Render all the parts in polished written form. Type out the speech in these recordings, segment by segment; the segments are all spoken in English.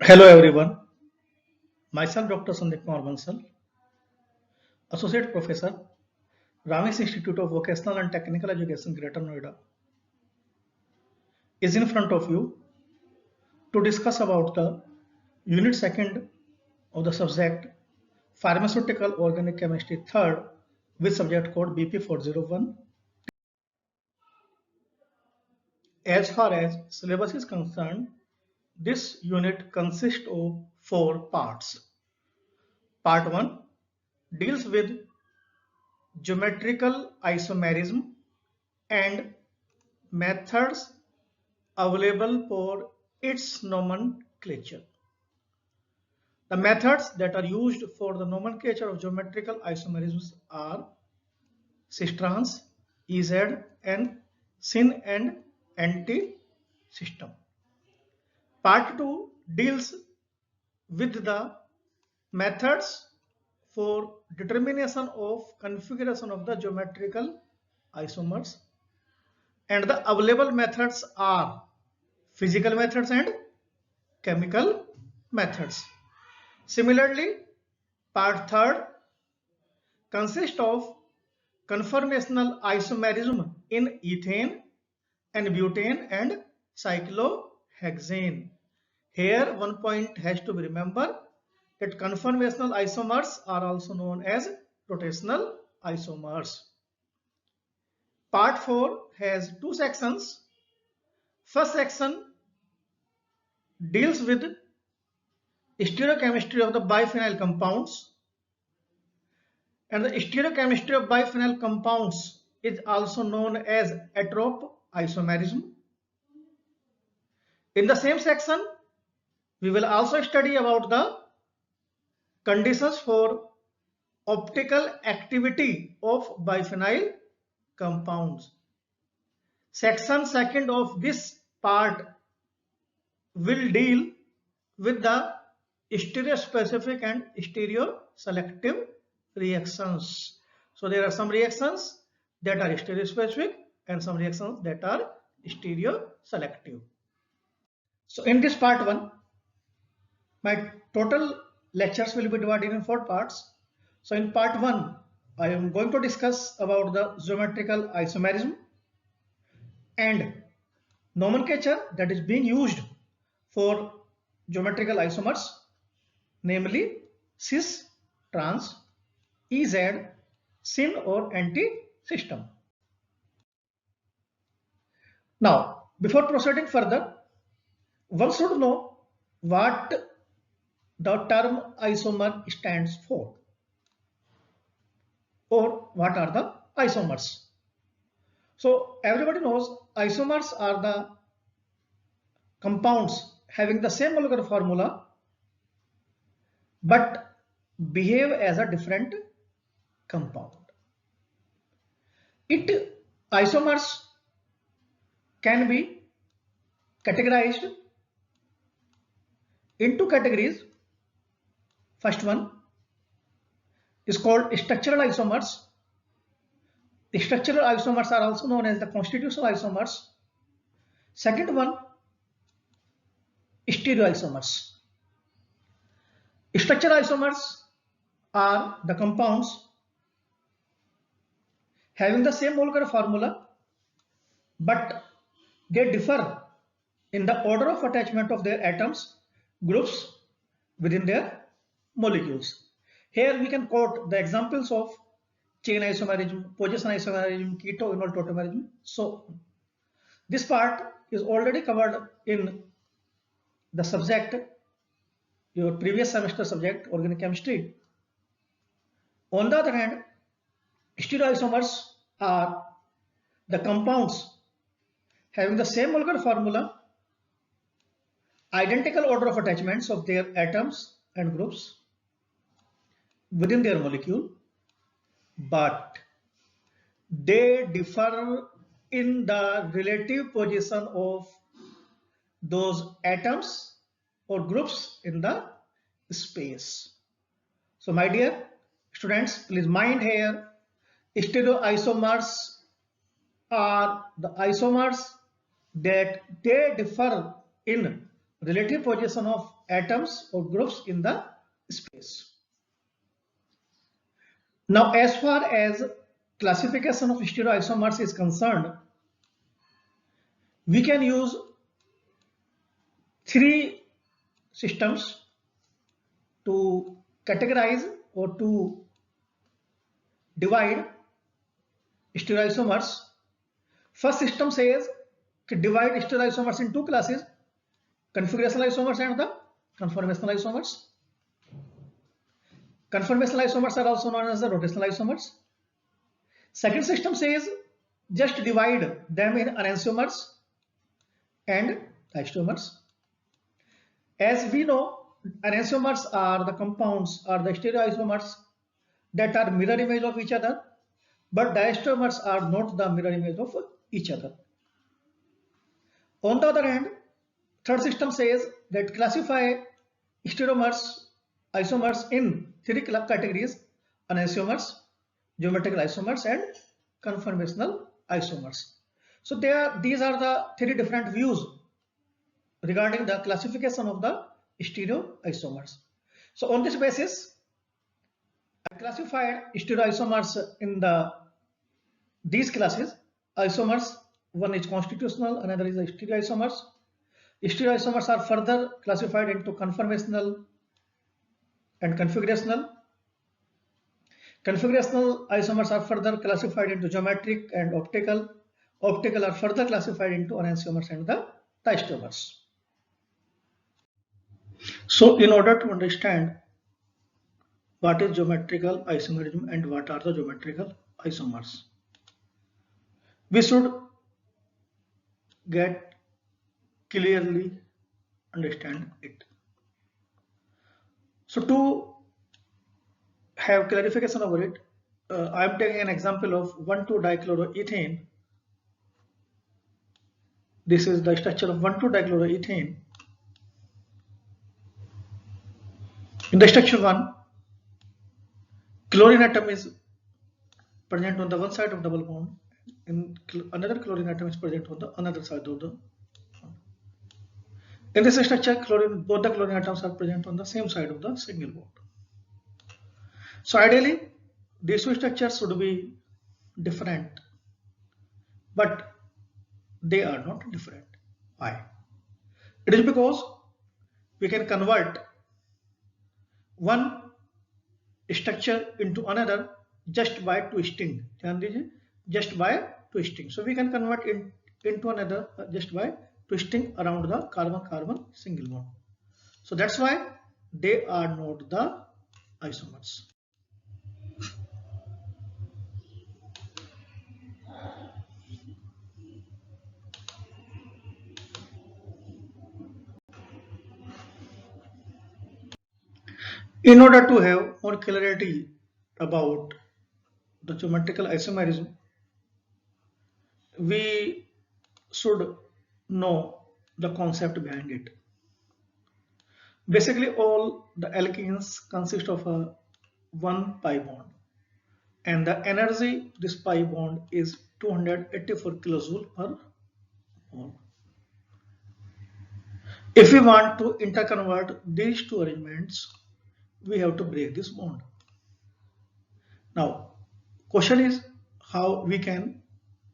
Hello everyone, myself Dr. Sandeep Kumar Bansal, Associate Professor, Ram-Eesh Institute of Vocational and Technical Education, Greater Noida, is in front of you to discuss about the Unit 2nd of the subject Pharmaceutical Organic Chemistry 3rd with subject code BP401. As far as syllabus is concerned, this unit consists of 4 parts. Part 1 deals with geometrical isomerism and methods available for its nomenclature. The methods that are used for the nomenclature of geometrical isomerisms are cis-trans, Ez, and syn and anti-system. Part 2 deals with the methods for determination of configuration of the geometrical isomers, and the available methods are physical methods and chemical methods. Similarly, part 3 consists of conformational isomerism in ethane and butane and cyclohexane. Here one point has to be remembered that conformational isomers are also known as rotational isomers. Part 4 has 2 sections. First section deals with stereochemistry of the biphenyl compounds, and the stereochemistry of biphenyl compounds is also known as atrope isomerism. In the same section, we will also study about the conditions for optical activity of biphenyl compounds. Section 2nd of this part will deal with the stereospecific and stereoselective reactions. So there are some reactions that are stereospecific and some reactions that are stereoselective. So in this part 1, my total lectures will be divided in 4 parts. So in part 1, I am going to discuss about the geometrical isomerism and nomenclature that is being used for geometrical isomers, namely cis, trans, Ez, syn or anti-system. Now, before proceeding further, one should know what the term isomer stands for, or what are the isomers. So everybody knows isomers are the compounds having the same molecular formula but behave as a different compound. Isomers can be categorized into categories. First one is called structural isomers. The structural isomers are also known as the constitutional isomers. Second one, stereoisomers. Structural isomers are the compounds having the same molecular formula, but they differ in the order of attachment of their atoms, groups within their molecules. Here we can quote the examples of chain isomerism, position isomerism, keto-enol tautomerism. So this part is already covered in the subject, your previous semester subject, organic chemistry. On the other hand, stereoisomers are the compounds having the same molecular formula, identical order of attachments of their atoms and groups within their molecule, but they differ in the relative position of those atoms or groups in the space. So my dear students, please mind here, stereoisomers are the isomers that they differ in relative position of atoms or groups in the space. Now, as far as classification of stereoisomers is concerned, we can use three systems to categorize or to divide stereoisomers. First system says to divide stereoisomers in two classes, configurational isomers and the conformational isomers. Conformational isomers are also known as the rotational isomers. Second system says just divide them in enantiomers and isomers. As we know, enantiomers are the compounds or the stereoisomers that are mirror image of each other, but diisomers are not the mirror image of each other. On the other hand, third system says that classify isomers in three categories: enantiomers, geometrical isomers, and conformational isomers. So these are the three different views regarding the classification of the stereoisomers. So on this basis, I classified stereoisomers in these classes. Isomers, one is constitutional, another is the stereoisomers. Stereoisomers are further classified into conformational and configurational. Configurational isomers are further classified into geometric and optical. Optical are further classified into enantiomers and the diisomers. So in order to understand what is geometrical isomerism and what are the geometrical isomers, we should get clearly understand it. So to have clarification over it, I am taking an example of 1,2-dichloroethane. This is the structure of 1,2-dichloroethane. In the structure 1, chlorine atom is present on the one side of double bond, and another chlorine atom is present on the another side of the bond. In this structure, both the chlorine atoms are present on the same side of the single bond. So ideally, these two structures should be different, but they are not different. Why? It is because we can convert one structure into another just by twisting. Just by twisting. So we can convert it into another just by twisting around the carbon-carbon single bond. So that's why they are not the isomers. In order to have more clarity about the geometrical isomerism, we should know the concept behind it. Basically, all the alkenes consist of a one pi bond, and the energy of this pi bond is 284 kilojoule per mole. If we want to interconvert these two arrangements, we have to break this bond. Now, question is how we can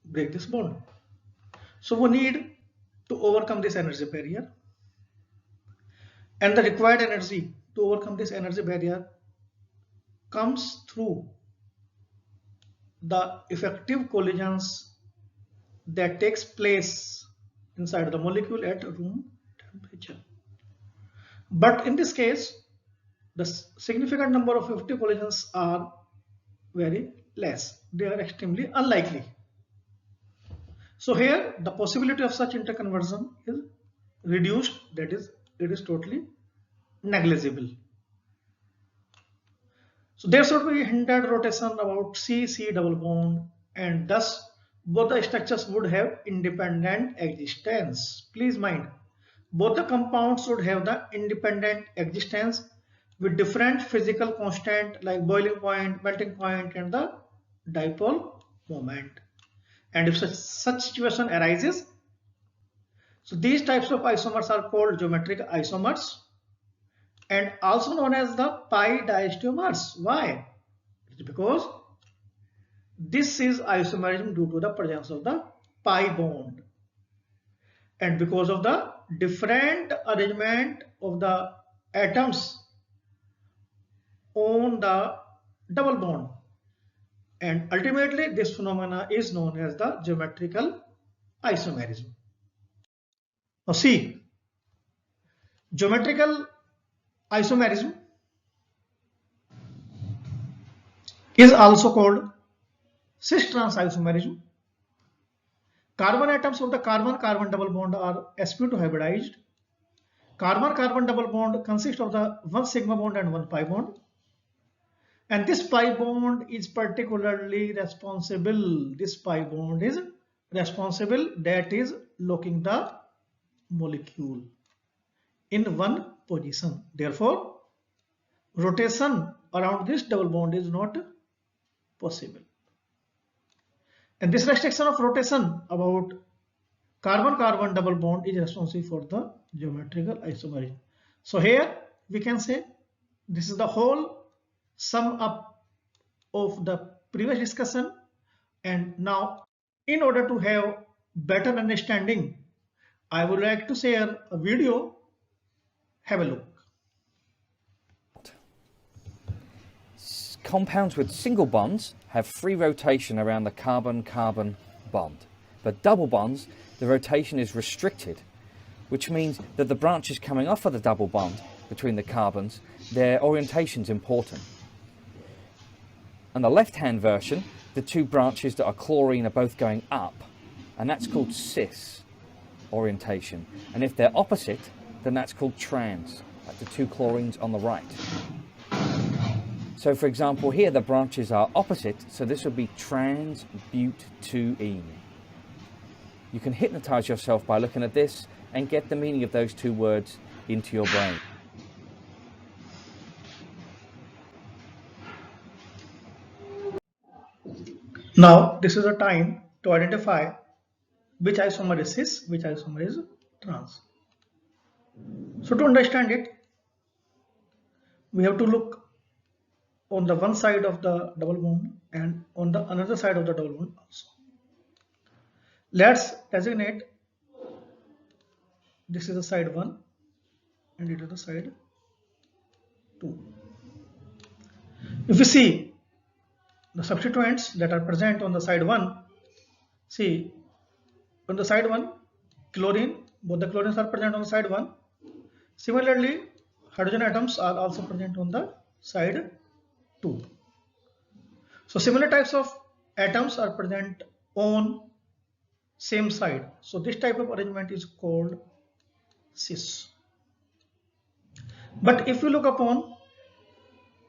break this bond. So we need to overcome this energy barrier, and the required energy to overcome this energy barrier comes through the effective collisions that takes place inside the molecule at room temperature. But in this case, the significant number of effective collisions are very less. They are extremely unlikely. So here the possibility of such interconversion is reduced, that is, it is totally negligible. So there should be hindered rotation about C-C double bond, and thus both the structures would have independent existence. Please mind, both the compounds should have the independent existence with different physical constant like boiling point, melting point, and the dipole moment. And if such situation arises, So these types of isomers are called geometrical isomers and also known as the pi diastereomers. Why? It's because this is isomerism due to the presence of the pi bond, and because of the different arrangement of the atoms on the double bond, and ultimately this phenomena is known as the geometrical isomerism. Now see, geometrical isomerism is also called cis-trans isomerism. Carbon atoms of the carbon-carbon double bond are sp2 hybridized. Carbon-carbon double bond consists of the one sigma bond and one pi bond. And this pi bond is particularly responsible. This pi bond is responsible, that is locking the molecule in one position. Therefore, rotation around this double bond is not possible. And this restriction of rotation about carbon-carbon double bond is responsible for the geometrical isomerism. So here we can say this is the whole sum up of the previous discussion. And now, in order to have better understanding, I would like to share a video. Have a look. Compounds with single bonds have free rotation around the carbon-carbon bond, but double bonds, the rotation is restricted, which means that the branches coming off of the double bond between the carbons, their orientation is important. On the left-hand version, the two branches that are chlorine are both going up, and that's called cis orientation. And if they're opposite, then that's called trans, like the two chlorines on the right. So for example, here the branches are opposite, so this would be trans-butene. You can hypnotize yourself by looking at this and get the meaning of those two words into your brain. Now this is a time to identify which isomer is cis, which isomer is trans. So to understand it, we have to look on the one side of the double bond and on the another side of the double bond also. Let's designate this is the side 1 and it is the side 2. If you see the substituents that are present on the side 1, see on the side 1 chlorine, both the chlorines are present on the side 1. Similarly, hydrogen atoms are also present on the side 2. So similar types of atoms are present on same side. So this type of arrangement is called cis. But if you look upon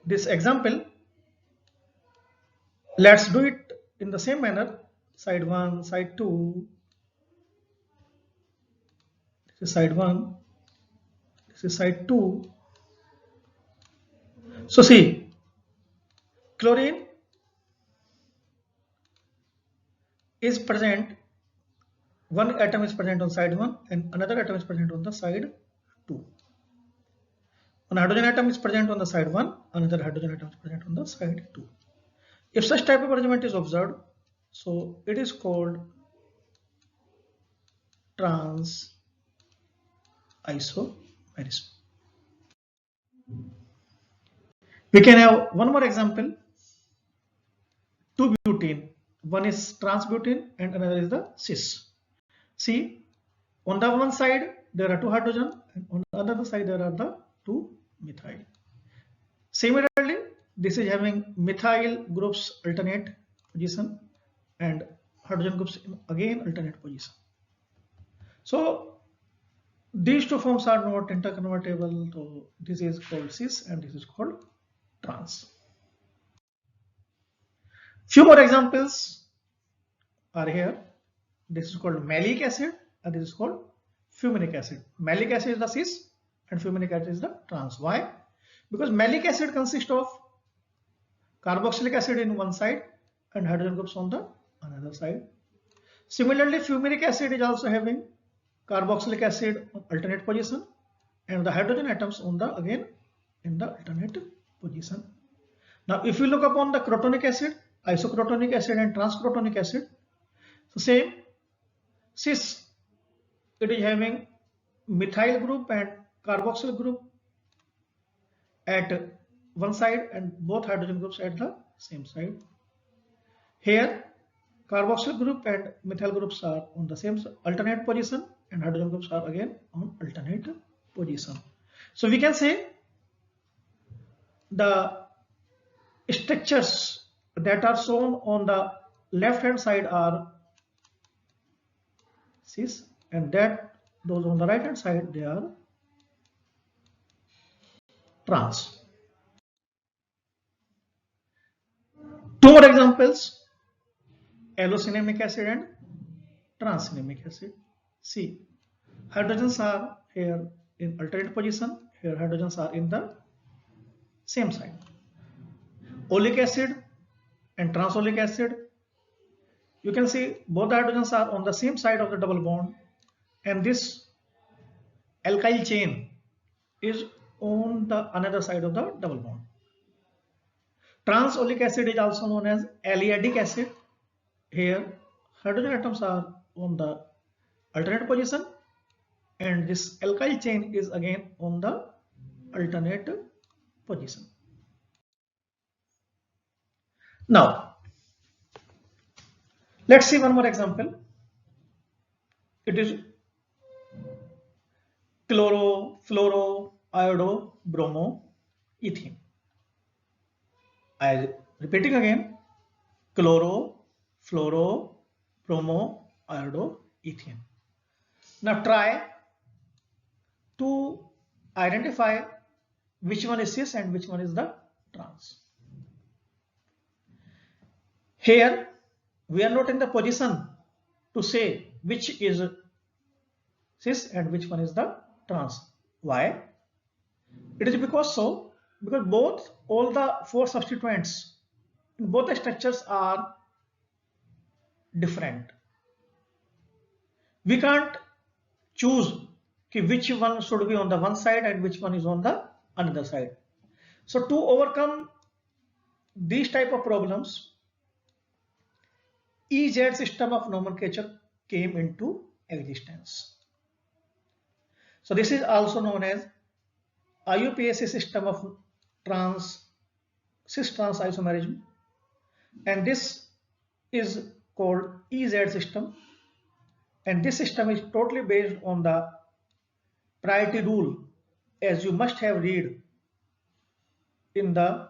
this example, let's do it in the same manner. Side 1, side 2, this is side 1, this is side 2. So see, chlorine is present, one atom is present on side 1 and another atom is present on the side 2. One hydrogen atom is present on the side 1, another hydrogen atom is present on the side 2. If such type of arrangement is observed, so it is called trans isomerism. We can have one more example, 2-butene. One is trans-butene and another is the cis. See, on the one side there are two hydrogen and on the other side there are the two methyl. Similarly, this is having methyl groups alternate position and hydrogen groups in again alternate position. So these two forms are not interconvertible, so this is called cis and this is called trans. Few more examples are here. This is called malic acid and this is called fuminic acid. Malic acid is the cis and fuminic acid is the trans. Why? Because malic acid consists of carboxylic acid in one side and hydrogen groups on the another side. Similarly, fuminic acid is also having carboxylic acid on alternate position, and the hydrogen atoms on the again in the alternate position. Now if you look upon the crotonic acid, isocrotonic acid and transcrotonic acid, so same, cis, it is having methyl group and carboxyl group at one side and both hydrogen groups at the same side. Here carboxyl group and methyl groups are on the same alternate position and hydrogen groups are again on alternate position. So we can say the structures that are shown on the left hand side are cis, and that those on the right hand side they are trans. Two more examples, allocinamic acid and transinamic acid. See, hydrogens are here in alternate position, here hydrogens are in the same side. Oleic acid and transoleic acid, you can see both the hydrogens are on the same side of the double bond, and this alkyl chain is on the another side of the double bond. Transoleic acid is also known as allydic acid. Here hydrogen atoms are on the alternate position and this alkyl chain is again on the alternate position. Now let's see one more example. It is chloro, fluoro, iodo, bromo, ethene. I repeating again, chloro, fluoro, bromo, iodo, ethene. Now try to identify which one is cis and which one is the trans. Here we are not in the position to say which is cis and which one is the trans. Why? It is because all the four substituents in both the structures are different. We can't choose which one should be on the one side and which one is on the another side. So to overcome these type of problems, EZ system of nomenclature came into existence. So this is also known as IUPAC system of cis-trans isomerism, and this is called EZ system, and this system is totally based on the priority rule, as you must have read in the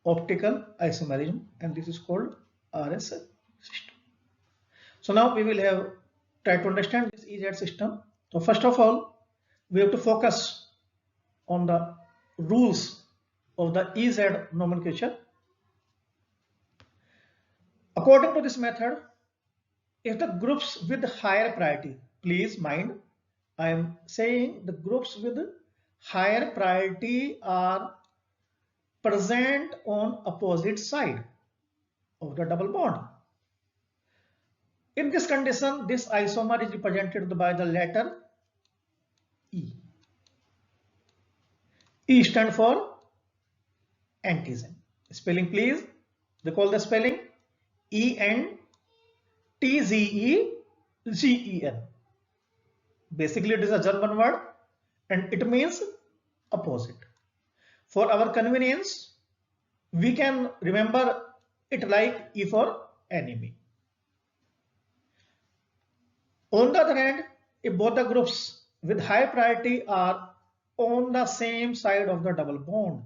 optical isomerism, and this is called RS system. So now we will have try to understand this EZ system. So first of all, we have to focus on the rules of the EZ nomenclature. According to this method, if the groups with higher priority, please mind, I am saying the groups with higher priority are present on opposite side of the double bond. In this condition, this isomer is represented by the letter E. E stands for antigen. Spelling please, recall the spelling, ENTZEGEN. Basically it is a German word and it means opposite. For our convenience, we can remember it like E for enemy. On the other hand, if both the groups with high priority are on the same side of the double bond,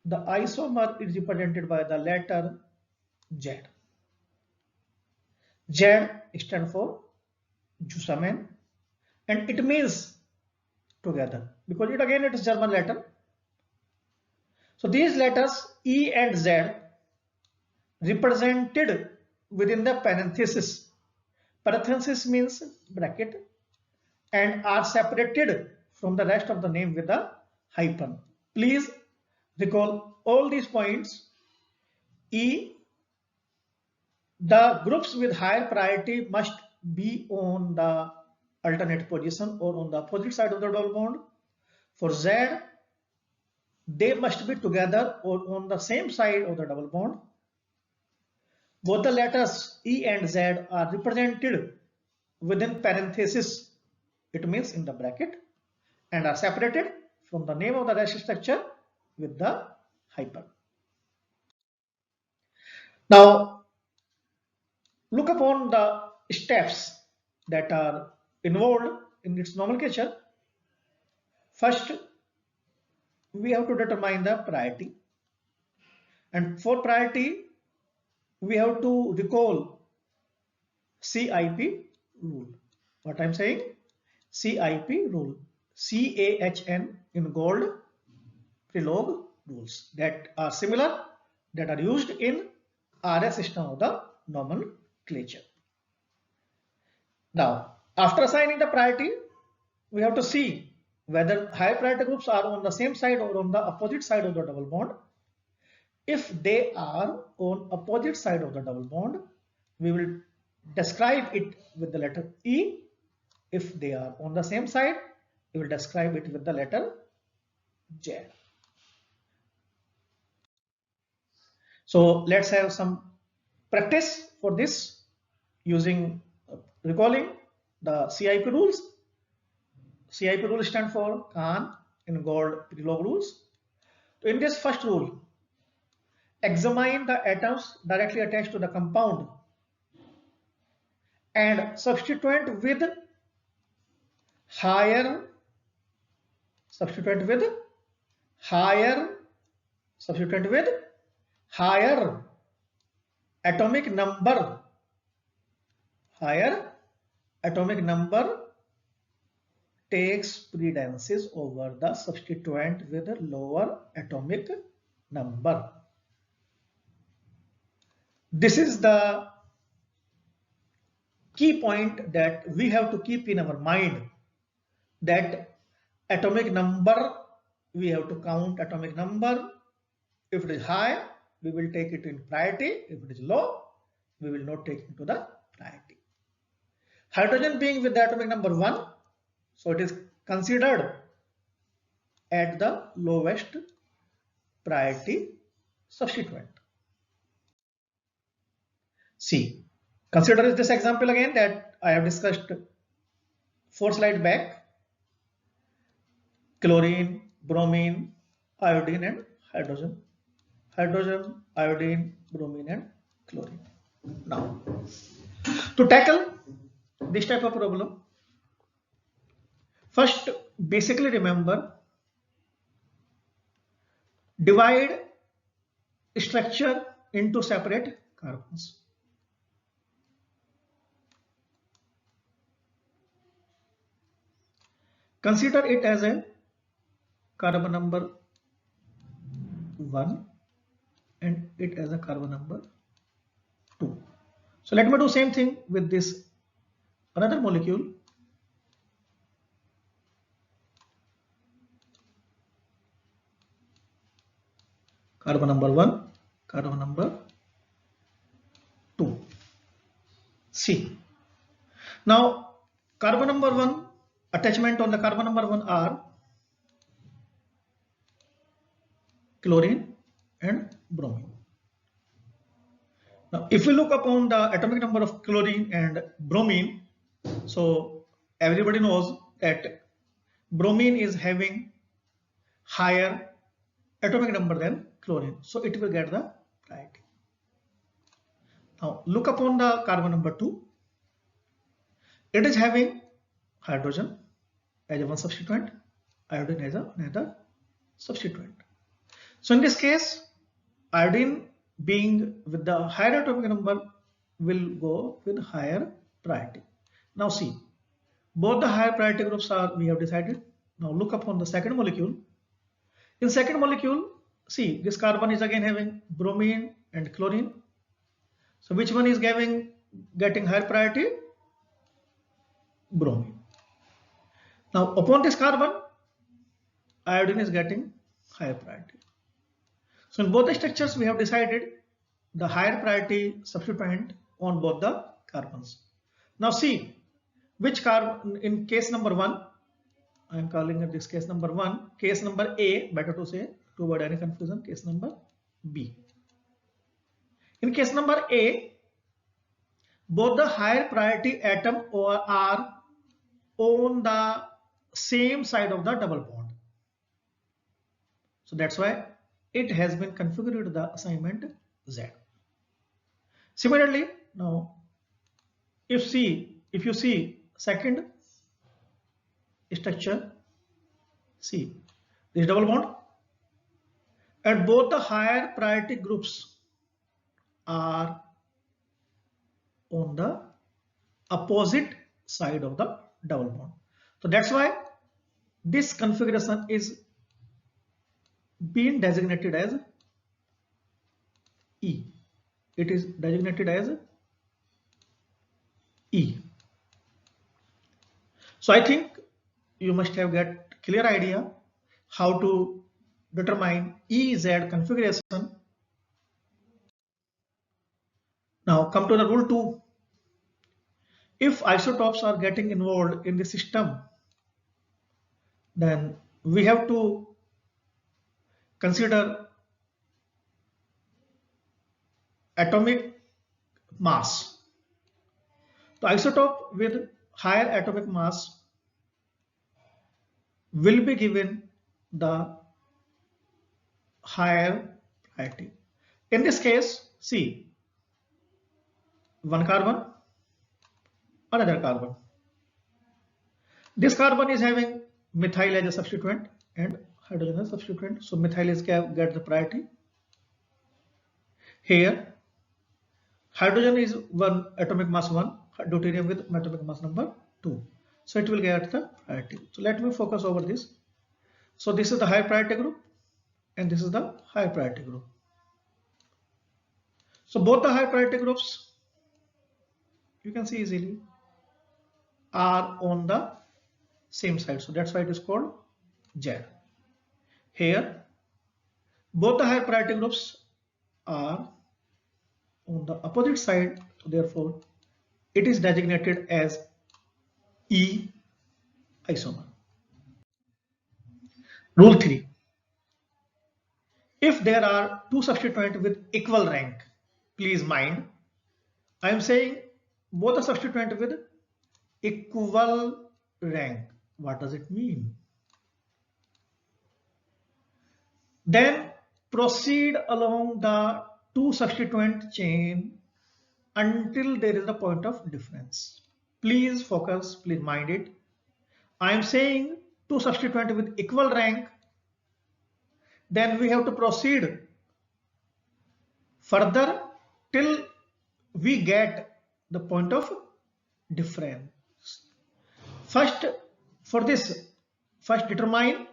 the isomer is represented by the letter Z. Z stands for Zusammen, and it means together, because it is German letter. So these letters E and Z represented within the parenthesis. Parenthesis means bracket, and are separated from the rest of the name with a hyphen. Please recall all these points. E, the groups with higher priority must be on the alternate position or on the opposite side of the double bond. For Z, they must be together or on the same side of the double bond. Both the letters E and Z are represented within parenthesis, it means in the bracket, and are separated from the name of the dash structure with the hyphen. Now, look upon the steps that are involved in its nomenclature. First, we have to determine the priority, and for priority we have to recall CIP rule. What I'm saying? CIP rule. CAHN in gold, Prelog rules that are similar, that are used in RS system of the nomenclature. Now, after assigning the priority, we have to see whether higher priority groups are on the same side or on the opposite side of the double bond. If they are on opposite side of the double bond, we will describe it with the letter E. If they are on the same side, we will describe it with the letter Z. So let's have some practice for this using recalling the CIP rules. CIP rule stand for Khan in gold Prelog rules. So in this first rule, examine the atoms directly attached to the compound and substitute with higher atomic number. Higher atomic number takes precedence over the substituent with a lower atomic number. This is the key point that we have to keep in our mind, that atomic number, we have to count atomic number. If it is high, we will take it in priority. If it is low, we will not take it into the priority. Hydrogen being with the atomic number 1, so it is considered at the lowest priority substituent. See, consider this example again that I have discussed 4 slides back: chlorine, bromine, iodine and hydrogen. Hydrogen, iodine, bromine and chlorine. Now, to tackle this type of problem, first basically remember, divide structure into separate carbons. Consider it as a carbon number 1 and it as a carbon number 2. So let me do same thing with this another molecule. Carbon number 1, carbon number 2. See, now carbon number 1, attachment on the carbon number 1 are chlorine and bromine. Now if we look upon the atomic number of chlorine and bromine, so everybody knows that bromine is having higher atomic number than chlorine, so it will get the priority. Now look upon the carbon number 2, it is having hydrogen as a one substituent, iodine as another substituent. So in this case, iodine being with the higher atomic number will go with higher priority. Now see, both the higher priority groups are, we have decided. Now look upon the second molecule. In second molecule, see, this carbon is again having bromine and chlorine. So which one is getting higher priority? Bromine. Now upon this carbon, iodine is getting higher priority. So in both the structures, we have decided the higher priority substituent on both the carbons. Now see which carbon in case number 1. I am calling it this case number 1. Case number A, better to say, to avoid any confusion. Case number B. In case number A, both the higher priority atom are on the same side of the double bond. So that's why it has been configured the assignment Z. Similarly, now if you see second structure, see this double bond, and both the higher priority groups are on the opposite side of the double bond. So that's why this configuration is being designated as E. It is designated as E. So I think you must have got clear idea how to determine EZ configuration. Now come to the rule 2. If isotopes are getting involved in the system, then we have to consider atomic mass. The isotope with higher atomic mass will be given the higher priority. In this case, see, one carbon, another carbon. This carbon is having methyl as a substituent and hydrogen as a substituent. So methyl is get the priority. Here, hydrogen is one atomic mass 1, deuterium with atomic mass number 2. So it will get the priority. So let me focus over this. So this is the high priority group and this is the high priority group. So both the high priority groups, you can see easily, are on the same side. So that's why it is called Z. Here, both the high priority groups are on the opposite side. So therefore, it is designated as E isomer. Rule 3. If there are two substituents with equal rank, please mind, I am saying both the substituents with equal rank. What does it mean? Then proceed along the two substituent chain until there is a point of difference. Please focus, please mind it. I am saying two substituents with equal rank, then we have to proceed further till we get the point of difference. First, for this, first determine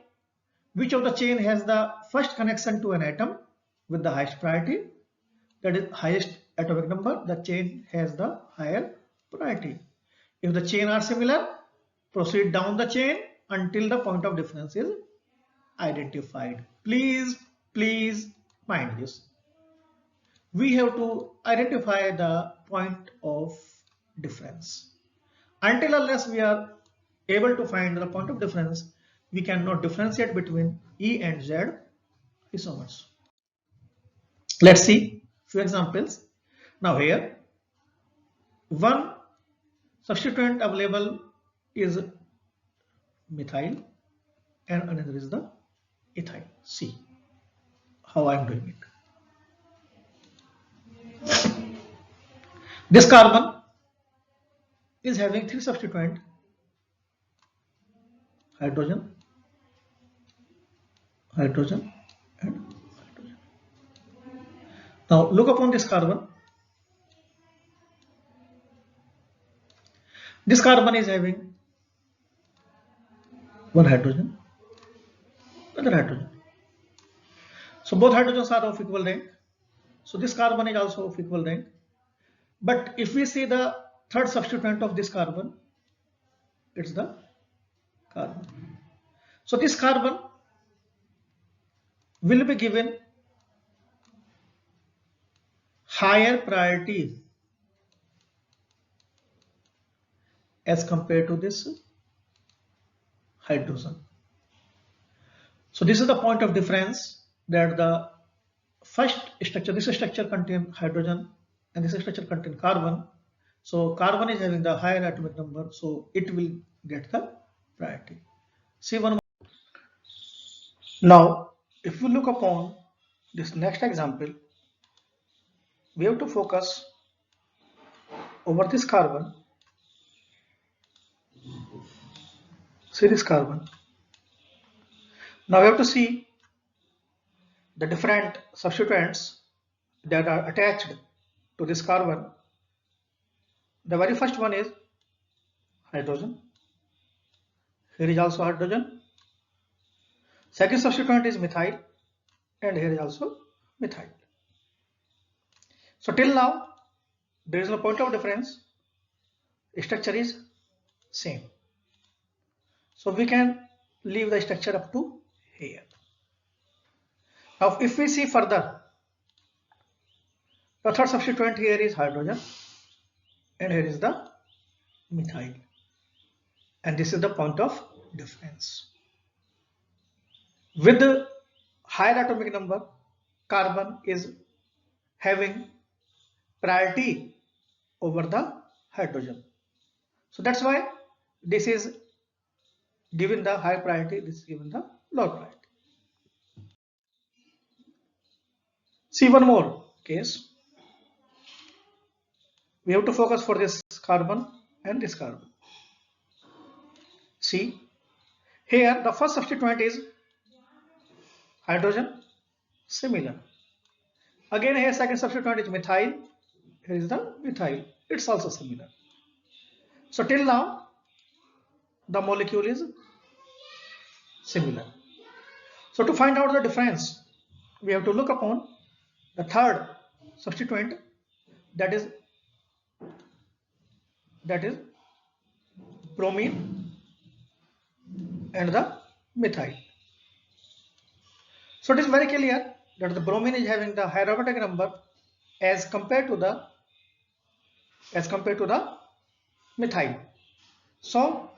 which of the chain has the first connection to an atom with the highest priority, that is highest atomic number, the chain has the higher priority. If the chain are similar, proceed down the chain until the point of difference is identified. Please mind this. We have to identify the point of difference. Until unless we are able to find the point of difference, we cannot differentiate between E and Z isomers. Let's see few examples. Now here, one substituent available is methyl and another is the ethyl. See how I am doing it. This carbon is having three substituents: hydrogen, hydrogen and hydrogen. Now look upon this carbon. This carbon is having one hydrogen, another hydrogen. So both hydrogens are of equal rank. So this carbon is also of equal rank. But if we see the third substituent of this carbon, it's the carbon. So this carbon will be given higher priority as compared to this hydrogen. So this is the point of difference, that the first structure, this structure contains hydrogen and this structure contains carbon. So carbon is having the higher atomic number, so it will get the priority. See one more. Now if we look upon this next example, we have to focus over this carbon. See this carbon. Now we have to see the different substituents that are attached to this carbon. The very first one is hydrogen. Here is also hydrogen. Second substituent is methyl, and here is also methyl. So till now there is no point of difference. Structure is same. So we can leave the structure up to here. Now if we see further, the third substituent here is hydrogen, and here is the methyl, and this is the point of difference. With the higher atomic number, carbon is having priority over the hydrogen. So that's why this is given the high priority, this is given the low priority. See one more case. We have to focus for this carbon and this carbon. See, here the first substituent is hydrogen, similar. Again here second substituent is methyl, here is the methyl, it's also similar. So till now the molecule is similar. So to find out the difference, we have to look upon the third substituent, that is bromine and the methyl. So it is very clear that the bromine is having the higher atomic number as compared to the methyl. So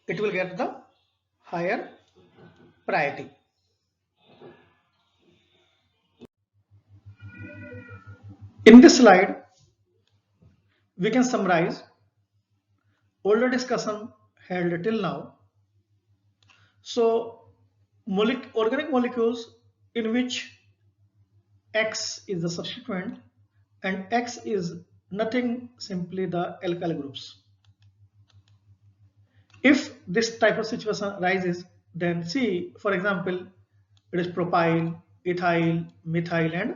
it will get the higher priority. In this slide, we can summarize all the discussion held till now. So organic molecules in which X is the substituent and X is nothing, simply the alkyl groups. If this type of situation arises, then see, for example, it is propyl, ethyl, methyl and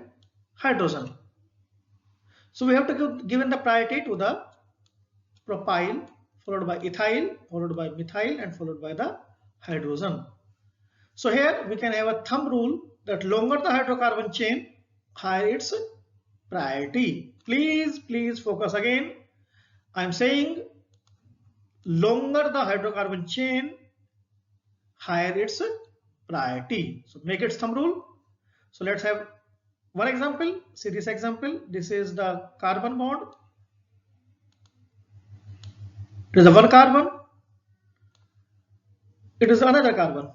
hydrogen. So we have to given the priority to the propyl, followed by ethyl, followed by methyl and followed by the hydrogen. So here we can have a thumb rule that longer the hydrocarbon chain, higher its priority. Please focus again. I am saying longer the hydrocarbon chain, higher its priority. So make it thumb rule. So let's have one example. See this example. This is the carbon bond. It is the one carbon. It is another carbon.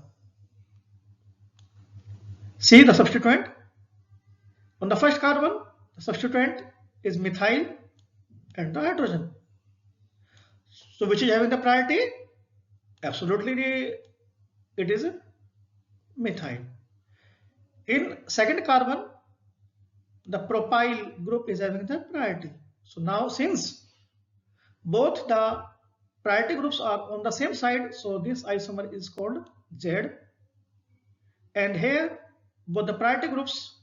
See the substituent. On the first carbon, the substituent is methyl and the hydrogen. So which is having the priority? Absolutely it is methyl. In second carbon, the propyl group is having the priority. So now since both the priority groups are on the same side, so this isomer is called Z, and here both the priority groups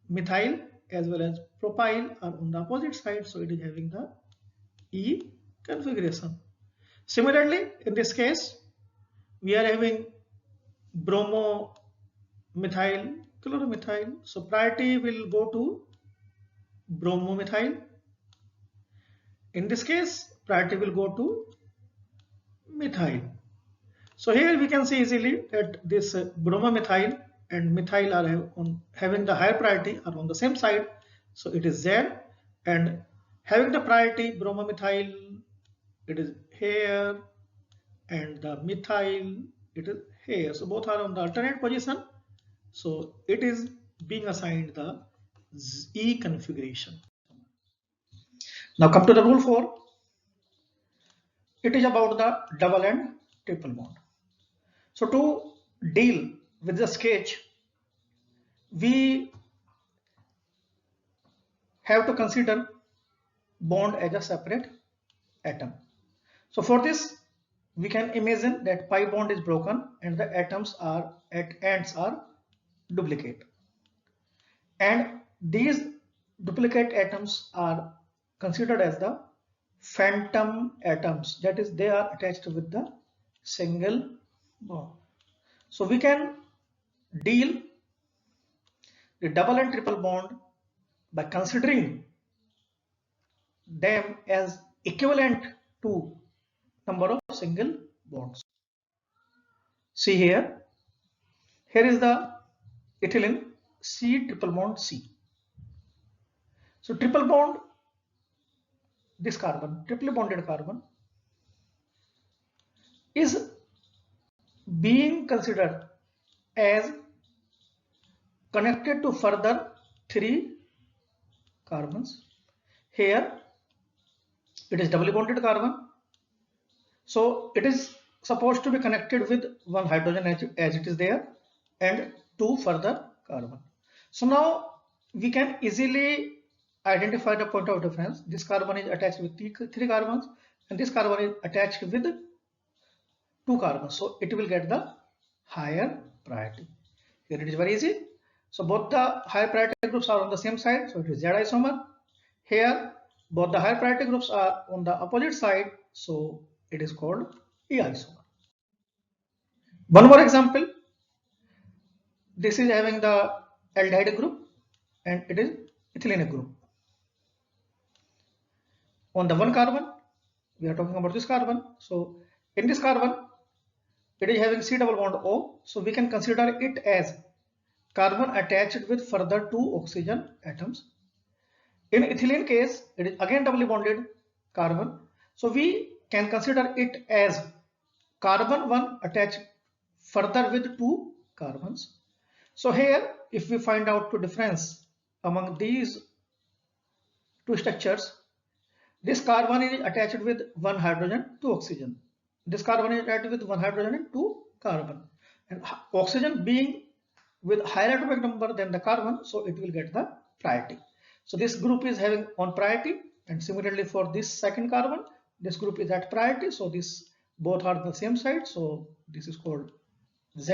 methyl as well as propyl are on the opposite side, so it is having the E configuration. Similarly, in this case we are having bromo methyl chloromethyl, so priority will go to bromomethyl. In this case priority will go to methyl. So here we can see easily that this bromomethyl and methyl are having the higher priority, are on the same side, so it is Z, and having the priority bromomethyl, it is here, and the methyl, it is here. So both are on the alternate position. So it is being assigned the E configuration. Now come to the rule 4. It is about the double and triple bond. So to deal with the sketch, we have to consider bond as a separate atom. So for this, we can imagine that pi bond is broken and the atoms are at ends are duplicate, and these duplicate atoms are considered as the phantom atoms, that is they are attached with the single bond. So we can deal the double and triple bond by considering them as equivalent to number of single bonds. See here is the ethylene C triple bond C. So triple bond, this carbon, triply bonded carbon is being considered as connected to further 3 carbons. Here it is doubly bonded carbon, so it is supposed to be connected with 1 hydrogen as it is there and 2 further carbon. So now we can easily identify the point of difference. This carbon is attached with 3 carbons and this carbon is attached with 2 carbons, so it will get the higher priority. Here it is very easy. So both the higher priority groups are on the same side, so it is Z isomer. Here both the higher priority groups are on the opposite side, so it is called E isomer. One more example. This is having the aldehyde group and it is ethylene group. On the one carbon, we are talking about this carbon. So in this carbon, it is having C double bond O. So we can consider it as carbon attached with further 2 oxygen atoms. In ethylene case, it is again doubly bonded carbon. So we can consider it as carbon 1 attached further with 2 carbons. So here, if we find out the difference among these 2 structures, this carbon is attached with 1 hydrogen, 2 oxygen. This carbon is attached with 1 hydrogen and 2 carbon. And oxygen being with higher atomic number than the carbon, so it will get the priority. So this group is having on priority, and similarly for this second carbon, this group is at priority. So this both are the same side, so this is called Z.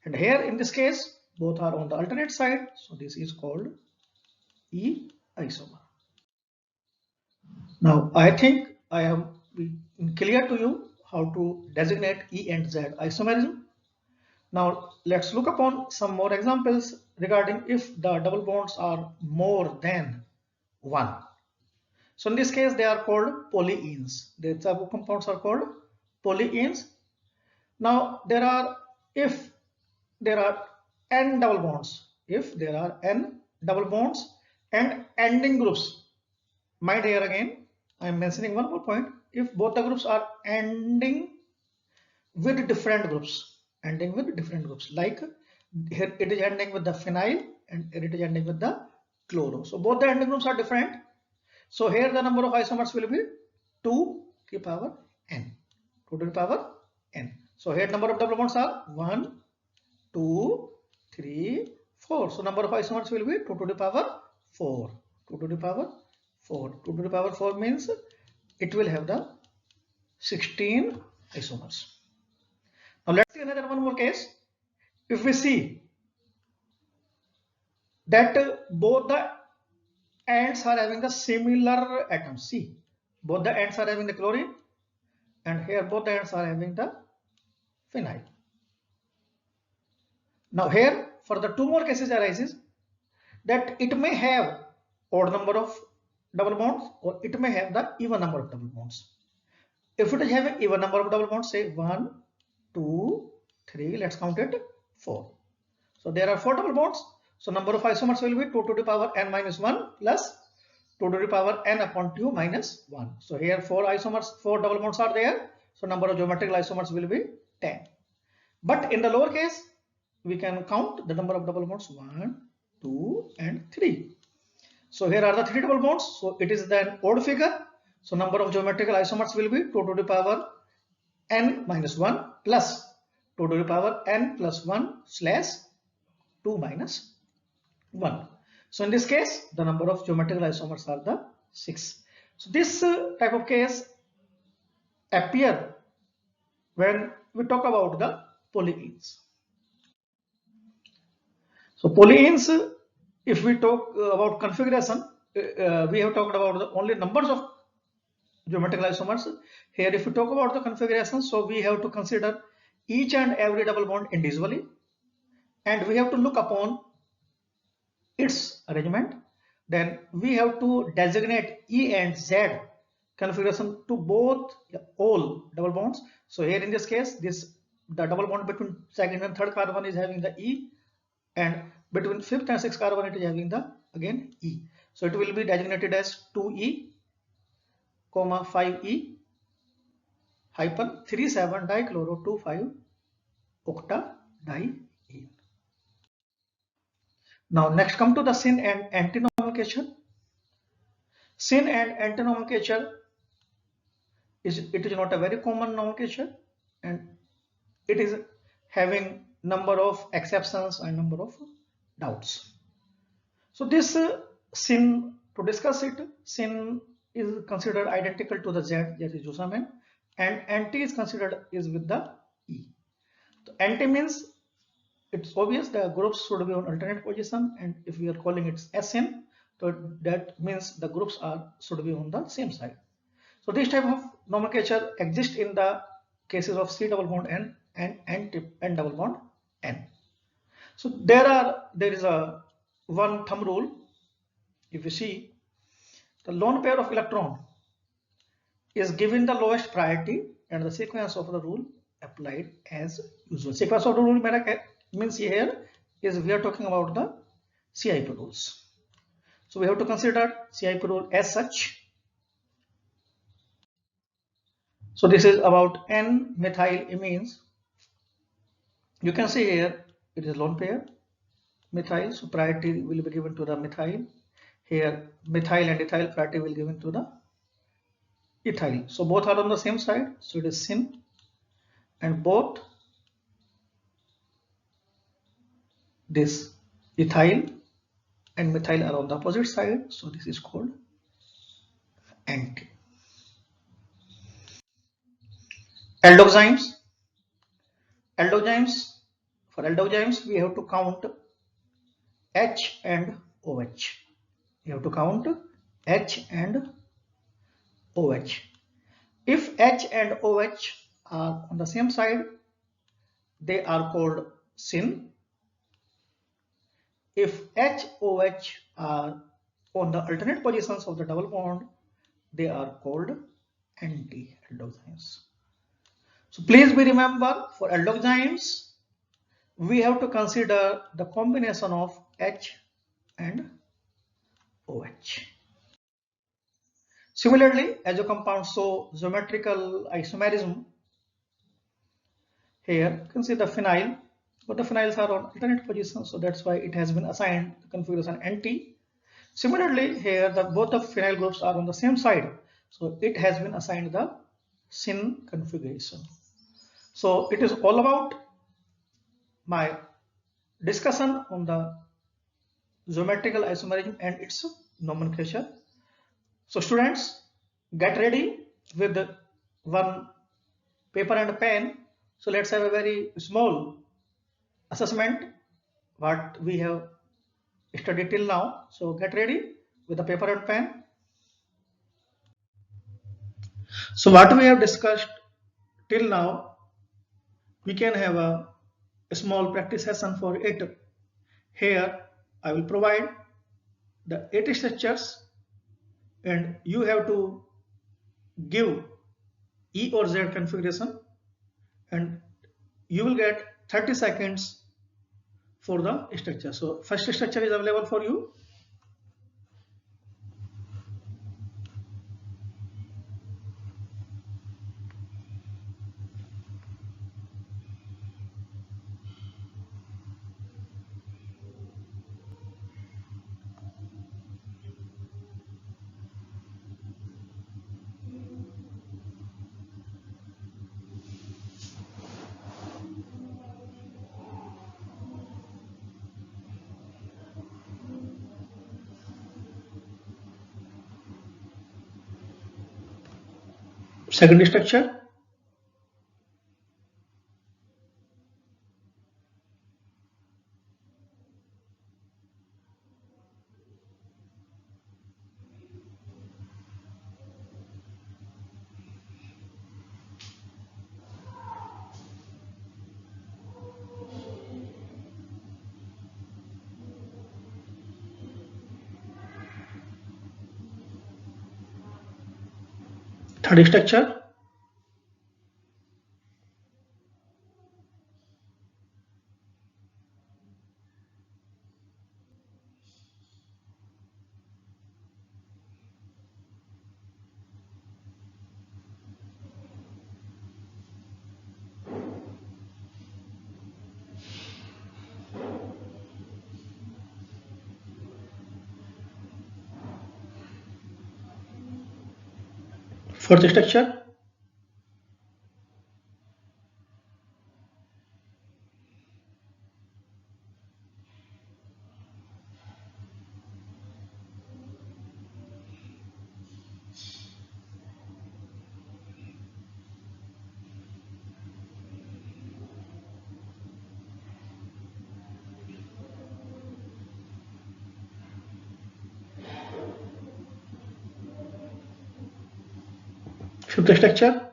And here in this case, both are on the alternate side, so this is called E isomer. Now I think I have been clear to you how to designate E and Z isomerism. Now let's look upon some more examples regarding if the double bonds are more than 1. So in this case they are called polyenes. The sub compounds are called polyenes. Now if there are n double bonds, and ending groups, mind here again I am mentioning one more point. If both the groups are ending with different groups, like here it is ending with the phenyl and here it is ending with the chloro. So both the ending groups are different. So here the number of isomers will be 2 to the power n. 2 to the power n. So here number of double bonds are 1, 2, 3, 4. So number of isomers will be 2 to the power 4. 2 to the power 4. 2 to the power 4 means it will have the 16 isomers. Now let's see another one more case. If we see that both the ends are having the similar atoms, see both the ends are having the chlorine and here both the ends are having the phenyl. Now here for the 2 more cases arises that it may have odd number of double bonds or it may have the even number of double bonds. If it is having even number of double bonds, say 1, 2, 3, let's count it 4. So there are 4 double bonds. So number of isomers will be 2 to the power n minus 1 plus 2 to the power n upon 2 minus 1. So here 4 isomers, 4 double bonds are there. So number of geometrical isomers will be 10. But in the lower case, we can count the number of double bonds 1, 2 and 3. So here are the 3 double bonds. So it is then odd figure. So number of geometrical isomers will be 2 to the power n minus 1 plus 2 to the power n plus 1 slash 2 minus 1. So in this case, the number of geometrical isomers are the 6. So this type of case appear when we talk about the polyenes. So polyenes, if we talk about configuration, we have talked about the only numbers of geometrical isomers. Here if we talk about the configuration, so we have to consider each and every double bond individually, and we have to look upon its arrangement. Then we have to designate E and Z configuration to both all double bonds. So here in this case, the double bond between second and third carbon is having the E, and between fifth and sixth carbon it is having the again E. So it will be designated as 2E, 5E hyphen 37 dichloro 25 octa di. Now next come to the syn and anti-nomenclature. Syn and anti-nomenclature is not a very common nomenclature, and it is having number of exceptions and number of doubts. So this syn, to discuss it, syn is considered identical to the Z, that is Josamen, and anti is considered is with the E. So anti means it's obvious the groups should be on alternate position, and if we are calling it SN, so that means the groups should be on the same side. So this type of nomenclature exists in the cases of C double bond N and N double bond N. So there is a one thumb rule. If you see, the lone pair of electron is given the lowest priority, and the sequence of the rule applied as usual. Sequence of the rule means here is we are talking about the CIP rules. So we have to consider CIP rule as such. So this is about N-methyl amines. You can see here it is lone pair methyl, so priority will be given to the methyl. Here methyl and ethyl, priority will be given to the ethyl. So both are on the same side, so it is syn, and both this ethyl and methyl are on the opposite side, so this is called anti. Aldozymes. For aldozymes we have to count H and OH. You have to count H and OH. If H and OH are on the same side, they are called syn. If H, OH are on the alternate positions of the double bond, they are called anti-aldozymes. So please be remember, for aldozymes, we have to consider the combination of H and OH. Similarly, as a compound show geometrical isomerism, here you can see the phenyl, but the phenyls are on alternate positions, so that's why it has been assigned the configuration anti. Similarly, here both the phenyl groups are on the same side, so it has been assigned the syn configuration. So it is all about my discussion on the geometrical isomerism and its nomenclature. So students, get ready with one paper and pen. So let's have a very small assessment what we have studied till now. So get ready with a paper and pen. So what we have discussed till now, we can have a small practice session for it. Here I will provide the 8 structures, and you have to give E or Z configuration, and you will get 30 seconds for the structure. So first structure is available for you. Second structure. Third structure. Fourth structure. Fifth structure.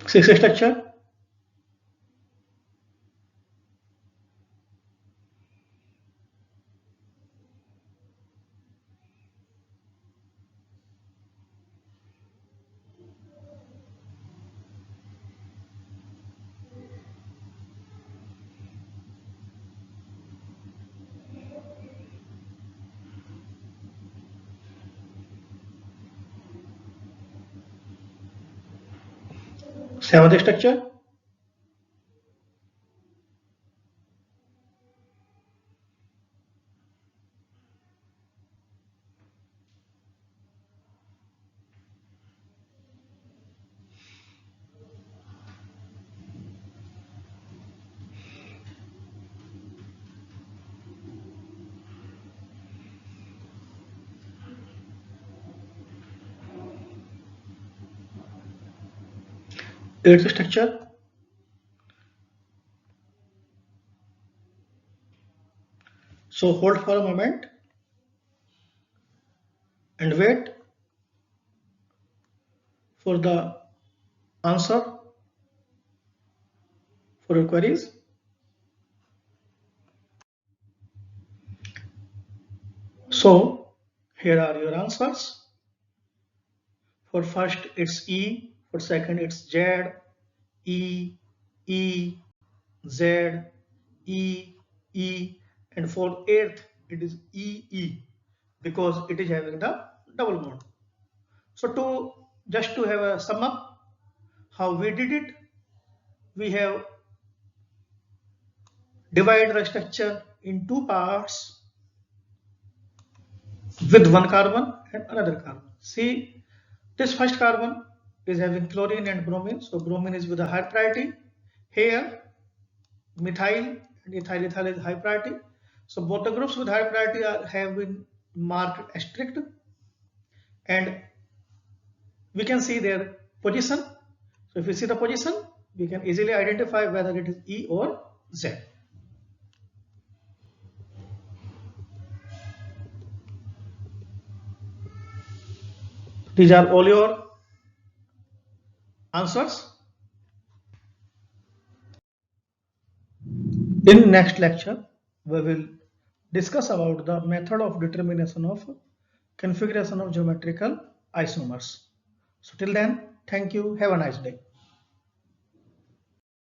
Sixth structure. Seventh structure. Eighth structure. So hold for a moment and wait for the answer for your queries. So here are your answers. For first it's E, for second it's Z, E, E, Z, E, E, and for eighth it is EE because it is having the double bond. So just to have a sum up how we did it, we have divided the structure in two parts with one carbon and another carbon. See, this first carbon is having chlorine and bromine, so bromine is with a high priority. Here methyl and ethyl is high priority. So both the groups with high priority have been marked asterisk, and we can see their position. So if we see the position, we can easily identify whether it is E or Z. These are all your answers. In next lecture, we will discuss about the method of determination of configuration of geometrical isomers. So till then, thank you. Have a nice day.